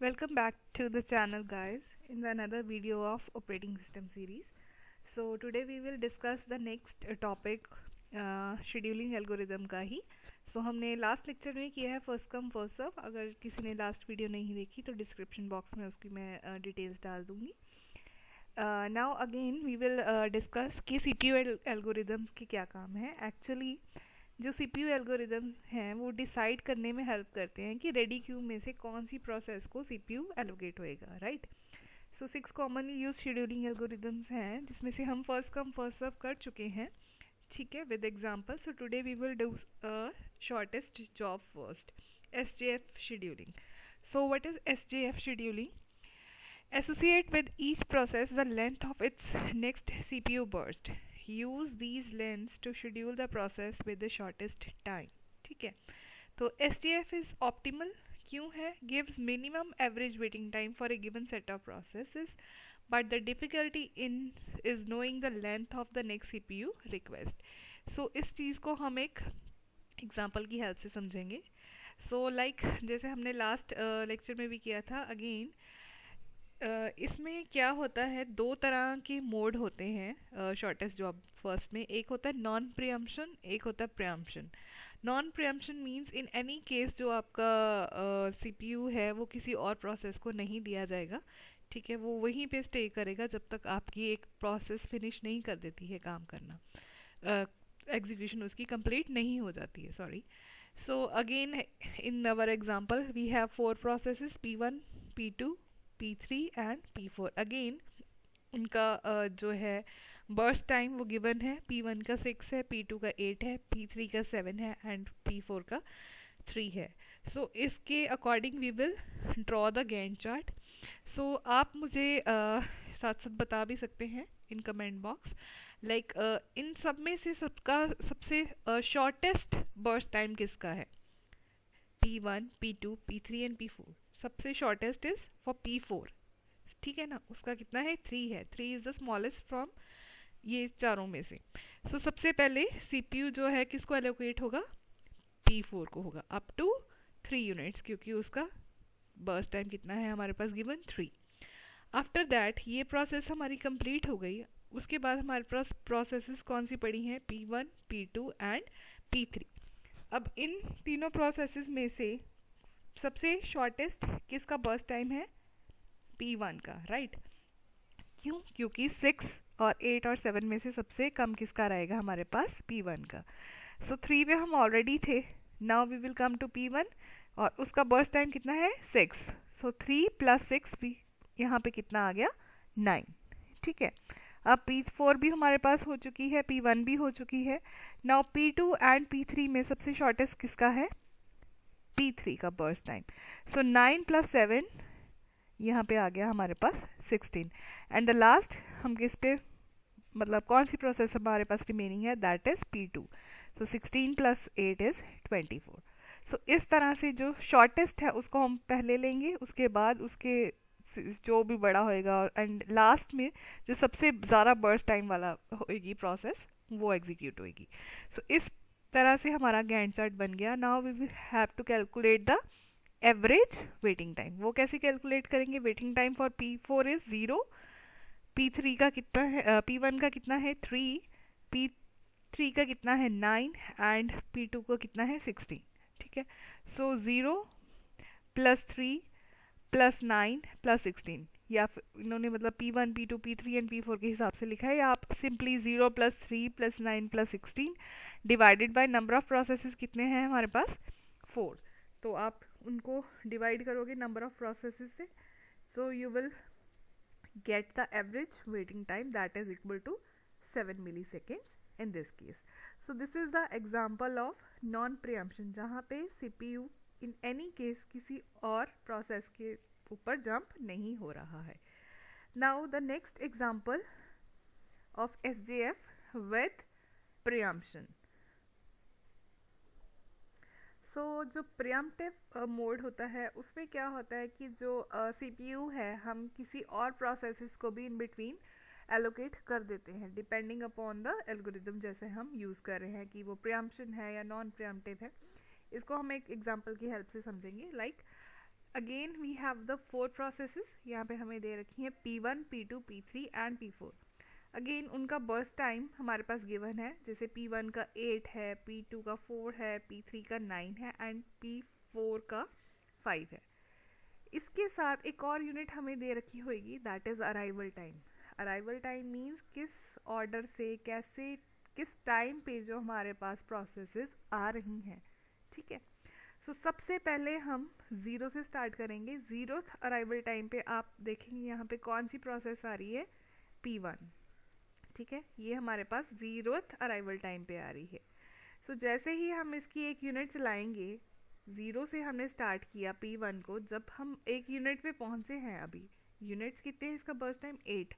Welcome back to the channel, guys, in another video of operating system series. So today we will discuss the next topic, scheduling algorithm का ही. So हमने last lecture में किया है first come first serve. अगर किसी ने last video नहीं देखी तो डिस्क्रिप्शन बॉक्स में उसकी मैं डिटेल्स डाल दूंगी. Now again we will discuss कि सीपीयू एल्गोरिदम्स के क्या काम है. एक्चुअली जो सीपीयू एल्गोरिदम्स हैं वो डिसाइड करने में हेल्प करते हैं कि रेडी क्यू में से कौन सी प्रोसेस को सीपीयू एलोकेट होएगा, राइट. सो 6 कॉमनली यूज शेड्यूलिंग एल्गोरिदम्स हैं जिसमें से हम फर्स्ट कम फर्स्ट सर्व कर चुके हैं, ठीक है, with example. So today we will do shortest job first, SJF scheduling. So what is SJF scheduling? Associate with each process the length of its next CPU burst. Use these lengths to schedule the process with the shortest time. ठीक है, तो STF is optimal. क्यों है? Gives minimum average waiting time for a given set of processes, but the difficulty in is knowing the length of the next CPU request. So इस चीज़ को हम एक example की हेल्प से समझेंगे. सो जैसे हमने लास्ट लेक्चर में भी किया था, अगेन इसमें क्या होता है, दो तरह के मोड होते हैं शॉर्टेस्ट जॉब फर्स्ट में. एक होता है नॉन प्रियम्पशन, एक होता है preemption. Non preemption means in any case जो आपका सीपीयू है वो किसी और प्रोसेस को नहीं दिया जाएगा, ठीक है. वो वहीं पे स्टे करेगा जब तक आपकी एक प्रोसेस फिनिश नहीं कर देती है काम करना, एग्जीक्यूशन उसकी कंप्लीट नहीं हो जाती है, sorry. So again in our example we have 4 processes, P1, P2, P3 and P4. Again उनका जो है बर्स्ट टाइम वो गिवन है. P1 का 6 है, P2 का 8 है, P3 का 7 है एंड P4 का 3 है. सो इसके according we will draw the Gantt chart. So आप मुझे साथ साथ बता भी सकते हैं इन कमेंट बॉक्स, इन सब में से सबका सबसे शॉर्टेस्ट बर्स्ट टाइम किसका है? P1, P2, P3 and P4. सबसे शॉर्टेस्ट इज फॉर P4, ठीक है ना. उसका कितना है? 3 है. 3 इज द स्मॉलेस्ट फ्रॉम ये चारों में से. सो सबसे पहले CPU जो है किसको एलोकेट होगा? P4 को होगा, अप टू 3 यूनिट्स, क्योंकि उसका बर्स्ट टाइम कितना है हमारे पास गिवन? 3. आफ्टर दैट ये प्रोसेस हमारी कंप्लीट हो गई. उसके बाद हमारे पास प्रोसेसेस कौन सी पड़ी हैं? P1, P2 and P3. अब इन तीनों प्रोसेसेस में से सबसे शॉर्टेस्ट किसका बर्स्ट टाइम है? P1 का, राइट. क्यों? क्योंकि 6 और 8 और 7 में से सबसे कम किसका रहेगा हमारे पास? P1 का. सो 3 पे हम ऑलरेडी थे. Now we will come to P1 और उसका बर्स्ट टाइम कितना है? 6. सो 3 + 6 भी यहाँ पे कितना आ गया? 9, ठीक है. अब P4 भी हमारे पास हो चुकी है, P1 भी हो चुकी है. नाउ P2 एंड P3 में सबसे शॉर्टेस्ट किसका है? P3 का बर्स्ट टाइम. सो 9 + 7 यहाँ पे आ गया हमारे पास 16. एंड द लास्ट हम किस पे, मतलब कौन सी प्रोसेस हमारे पास रिमेनिंग है? That is P2. So 16 + 8 is 24. सो इस तरह से जो शॉर्टेस्ट है उसको हम पहले लेंगे, उसके बाद उसके जो भी बड़ा होएगा, एंड लास्ट में जो सबसे ज़्यादा बर्स्ट टाइम वाला होएगी प्रोसेस वो एग्जीक्यूट होएगी. सो इस तरह से हमारा गैंट चार्ट बन गया. Now we will have to calculate the average waiting time. वो कैसे कैलकुलेट करेंगे? Waiting time for P4 is 0, P3 का कितना है, P1 का कितना है? 3, P3 का कितना है? 9 एंड P2 को कितना है? 16, ठीक है. सो 0 + 3 + 9 + 16, या इन्होंने मतलब P1, P2, P3 and P4 के हिसाब से लिखा है, या आप simply 0 + 3 + 9 + 16 divided by number of processes कितने हैं हमारे पास? 4. तो आप उनको डिवाइड करोगे नंबर ऑफ प्रोसेसेस से, so you will get the average waiting time that is equal to 7 milliseconds in this case. So this is the example of non-preemption, जहाँ पे CPU इन एनी केस किसी और process के ऊपर jump नहीं हो रहा है. Now the next example of SJF with preemption. So जो प्रियम्पटिव मोड होता है उसमें क्या होता है कि जो CPU है हम किसी और प्रोसेसेस को भी इन बिटवीन एलोकेट कर देते हैं डिपेंडिंग अपॉन द एल्गोरिदम जैसे हम यूज़ कर रहे हैं, कि वो प्रियम्पशन है या नॉन प्रियम्पटिव है. इसको हम एक एग्जांपल की हेल्प से समझेंगे. Again we have the 4 processes, यहाँ पे हमें दे रखी हैं P1, P2, P3 and P4। Again उनका बर्स्ट टाइम हमारे पास गिवन है, जैसे P1 का 8 है, P2 का 4 है, P3 का 9 है एंड P4 का 5 है। इसके साथ एक और यूनिट हमें दे रखी होगी, that is arrival time. Arrival time means किस ऑर्डर से कैसे किस टाइम पे जो हमारे पास प्रोसेसेस आ रही हैं, ठीक है। सो सबसे पहले हम 0 से स्टार्ट करेंगे। 0th अराइवल टाइम पे आप देखेंगे यहाँ पे कौन सी प्रोसेस आ रही है, P1, ठीक है। ये हमारे पास 0th अराइवल टाइम पे आ रही है। सो जैसे ही हम इसकी एक यूनिट चलाएंगे, 0 से हमने स्टार्ट किया P1 को, जब हम एक यूनिट पे पहुंचे हैं, अभी यूनिट्स कितने हैं, इसका बर्स्ट टाइम 8,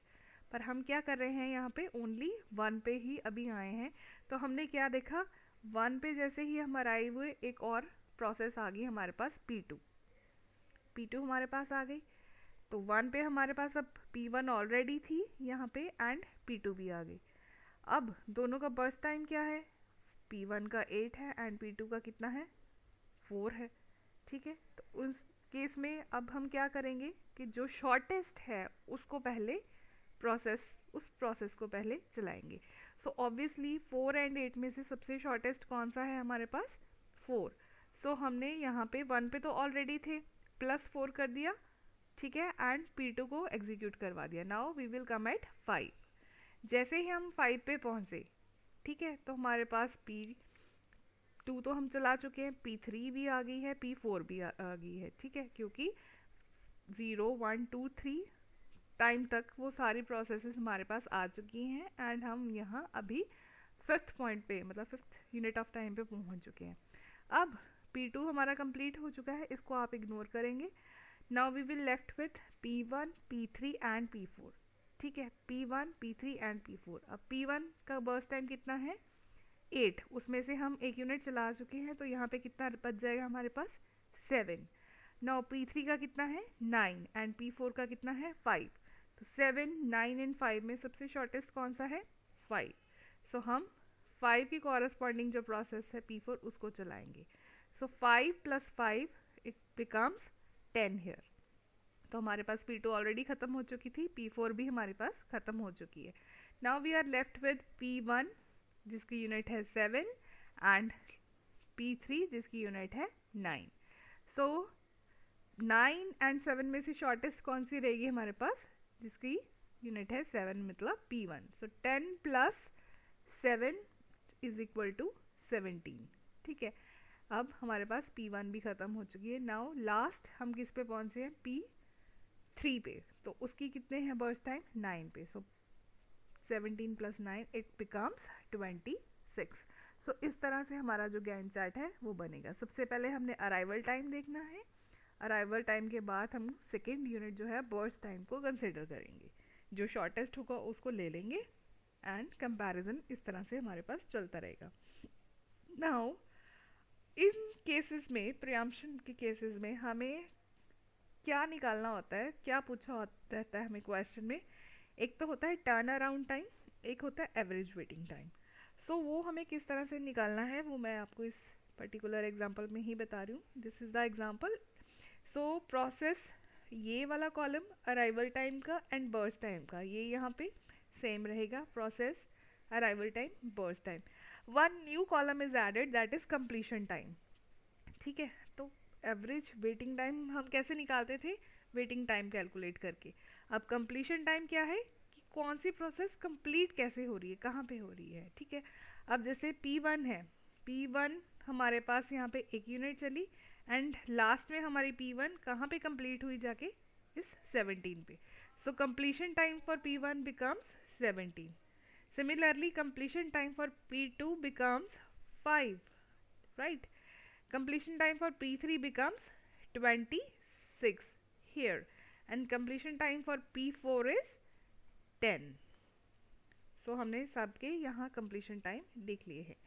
पर हम क्या कर रहे हैं यहाँ पे ओनली 1 पे ही अभी आए हैं। तो हमने क्या देखा, 1 पे जैसे ही हम अराइव हुए, एक और प्रोसेस आ गई हमारे पास P2 हमारे पास आ गई। तो 1 पे हमारे पास अब P1 ऑलरेडी थी यहाँ पे एंड P2 भी आ गई। अब दोनों का बर्स्ट टाइम क्या है, P1 का 8 है एंड P2 का कितना है, 4 है, ठीक है। तो उस केस में अब हम क्या करेंगे कि जो शॉर्टेस्ट है उसको पहले उस प्रोसेस को पहले चलाएंगे। सो ऑब्वियसली 4 एंड 8 में से सबसे शॉर्टेस्ट कौन सा है हमारे पास, 4। सो हमने यहाँ पे 1 पे तो ऑलरेडी थे, +4 कर दिया, ठीक है, एंड P2 को एग्जीक्यूट करवा दिया। Now we will come at 5। जैसे ही हम 5 पे पहुँचे, ठीक है, तो हमारे पास P2 तो हम चला चुके हैं, P3 भी आ गई है, P4 भी आ गई है, ठीक है, क्योंकि 0, 1, 2, 3 टाइम तक वो सारी प्रोसेसेस हमारे पास आ चुकी हैं एंड हम यहाँ अभी 5th पॉइंट पे, मतलब 5th यूनिट ऑफ टाइम पे पहुँच चुके हैं। अब P2 हमारा कंप्लीट हो चुका है, इसको आप इग्नोर करेंगे। Now we will left with P1, P3 and P4, ठीक है, P1, P3 एंड P4। अब P1 का बर्स्ट टाइम कितना है, 8, उसमें से हम एक यूनिट चला चुके हैं, तो यहाँ पे कितना बच जाएगा हमारे पास, 7। नाउ P3 का कितना है, 9 एंड P4 का कितना है, 5। तो 7, 9 एंड 5 में सबसे शॉर्टेस्ट कौन सा है, 5। सो हम 5 की कॉरस्पॉन्डिंग जो प्रोसेस है P4 उसको चलाएंगे। सो 5 + 5 इट बिकम्स 10 हियर। तो हमारे पास P2 ऑलरेडी खत्म हो चुकी थी, P4 भी हमारे पास खत्म हो चुकी है। Now we are left with P1 जिसकी यूनिट है 7 एंड P3 जिसकी यूनिट है 9। सो 9 एंड 7 में से शॉर्टेस्ट कौन सी रहेगी हमारे पास, जिसकी यूनिट है 7, मतलब P1। सो 10 + 7 = 17, ठीक है। अब हमारे पास P1 भी ख़त्म हो चुकी है। नाउ लास्ट हम किस पे पहुँचे हैं, P3 पे, तो उसकी कितने हैं बर्स्ट टाइम, 9 पे। सो 17 + 9 इट बिकम्स 26। सो इस तरह से हमारा जो गैंट चार्ट है वो बनेगा। सबसे पहले हमने अराइवल टाइम देखना है, अराइवल टाइम के बाद हम सेकेंड यूनिट जो है बर्स्ट टाइम को कंसिडर करेंगे, जो शॉर्टेस्ट होगा उसको ले लेंगे एंड कंपैरिजन इस तरह से हमारे पास चलता रहेगा। नाउ इन केसेस में, प्रियम्पशन के केसेस में हमें क्या निकालना होता है, क्या पूछा रहता है हमें क्वेश्चन में, एक तो होता है टर्न अराउंड टाइम, एक होता है एवरेज वेटिंग टाइम। सो वो हमें किस तरह से निकालना है वो मैं आपको इस पर्टिकुलर एग्जांपल में ही बता रही हूँ। This is the example. So process, ये वाला कॉलम अराइवल टाइम का एंड बर्स्ट टाइम का, ये यहाँ पे सेम रहेगा, process, arrival time, burst time. One new column is added, that is completion time, ठीक है। तो एवरेज वेटिंग टाइम हम कैसे निकालते थे, वेटिंग टाइम कैलकुलेट करके। अब कंप्लीशन टाइम क्या है कि कौन सी प्रोसेस कंप्लीट कैसे हो रही है, कहाँ पे हो रही है, ठीक है। अब जैसे P1 है, P1 हमारे पास यहाँ पे एक यूनिट चली एंड लास्ट में हमारी P1 कहाँ पे कंप्लीट हुई जाके, इस 17 पे। So completion time for P1 becomes 17। Similarly, completion time for P2 becomes 5, right? Completion time for P3 becomes 26 here, and completion time for P4 is 10. So हमने सबके यहाँ completion time लिख लिए हैं।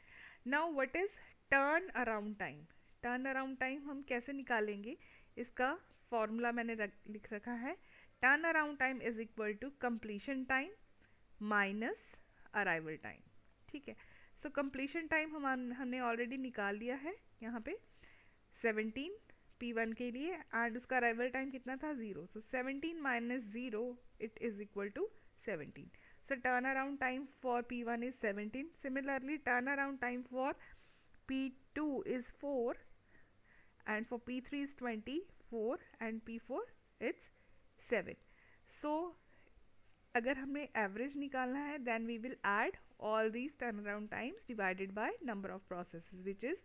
Now what is turn around time? Turn around time हम कैसे निकालेंगे, इसका फॉर्मूला मैंने लिख रखा है। Turn around time is equal to completion time minus arrival time, ठीक है। सो कंप्लीशन टाइम हमने ऑलरेडी निकाल लिया है यहाँ पे 17 P1 के लिए एंड उसका अराइवल टाइम कितना था 0. So 17 minus 0 it is equal to 17. So turnaround time for P1 is 17. Similarly, turnaround time for P2 is 4 and for P3 is 24 and P4 it's 7. So अगर हमें एवरेज निकालना है then we will add all these turnaround times divided by number of processes, which is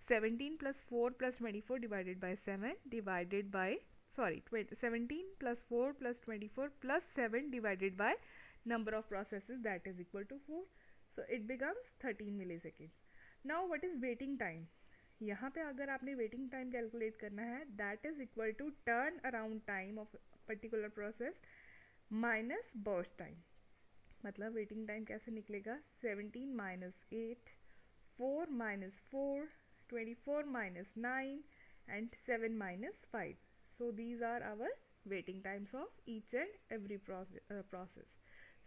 17 plus 4 plus 24 divided by 7 divided by 17 plus 4 plus 24 plus 7 divided by number of processes, that is equal to 4. So it becomes 13 milliseconds. Now what is waiting time? यहाँ पे अगर आपने waiting time calculate करना है, that is equal to turn around time of particular process minus burst time. मतलब waiting time कैसे निकलेगा? 17 minus 8, 4 minus 4, 24 minus 9 and 7 minus 5. So these are our waiting times of each and every process.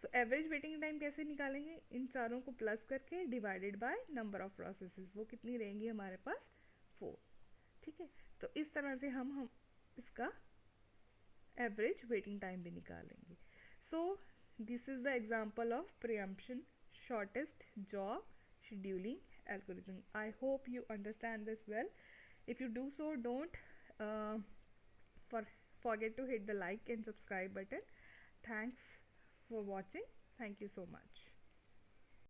So average waiting time कैसे निकालेंगे? इन चारों को plus करके divided by number of processes. वो कितनी रहेंगी हमारे पास? 4. ठीक है, तो इस तरह से हम इसका एवरेज वेटिंग टाइम भी निकालेंगे. So this is the example of preemption shortest job scheduling algorithm. I hope you understand this well. If you do so, don't forget to hit the like and subscribe button. Thanks for watching. Thank you so much.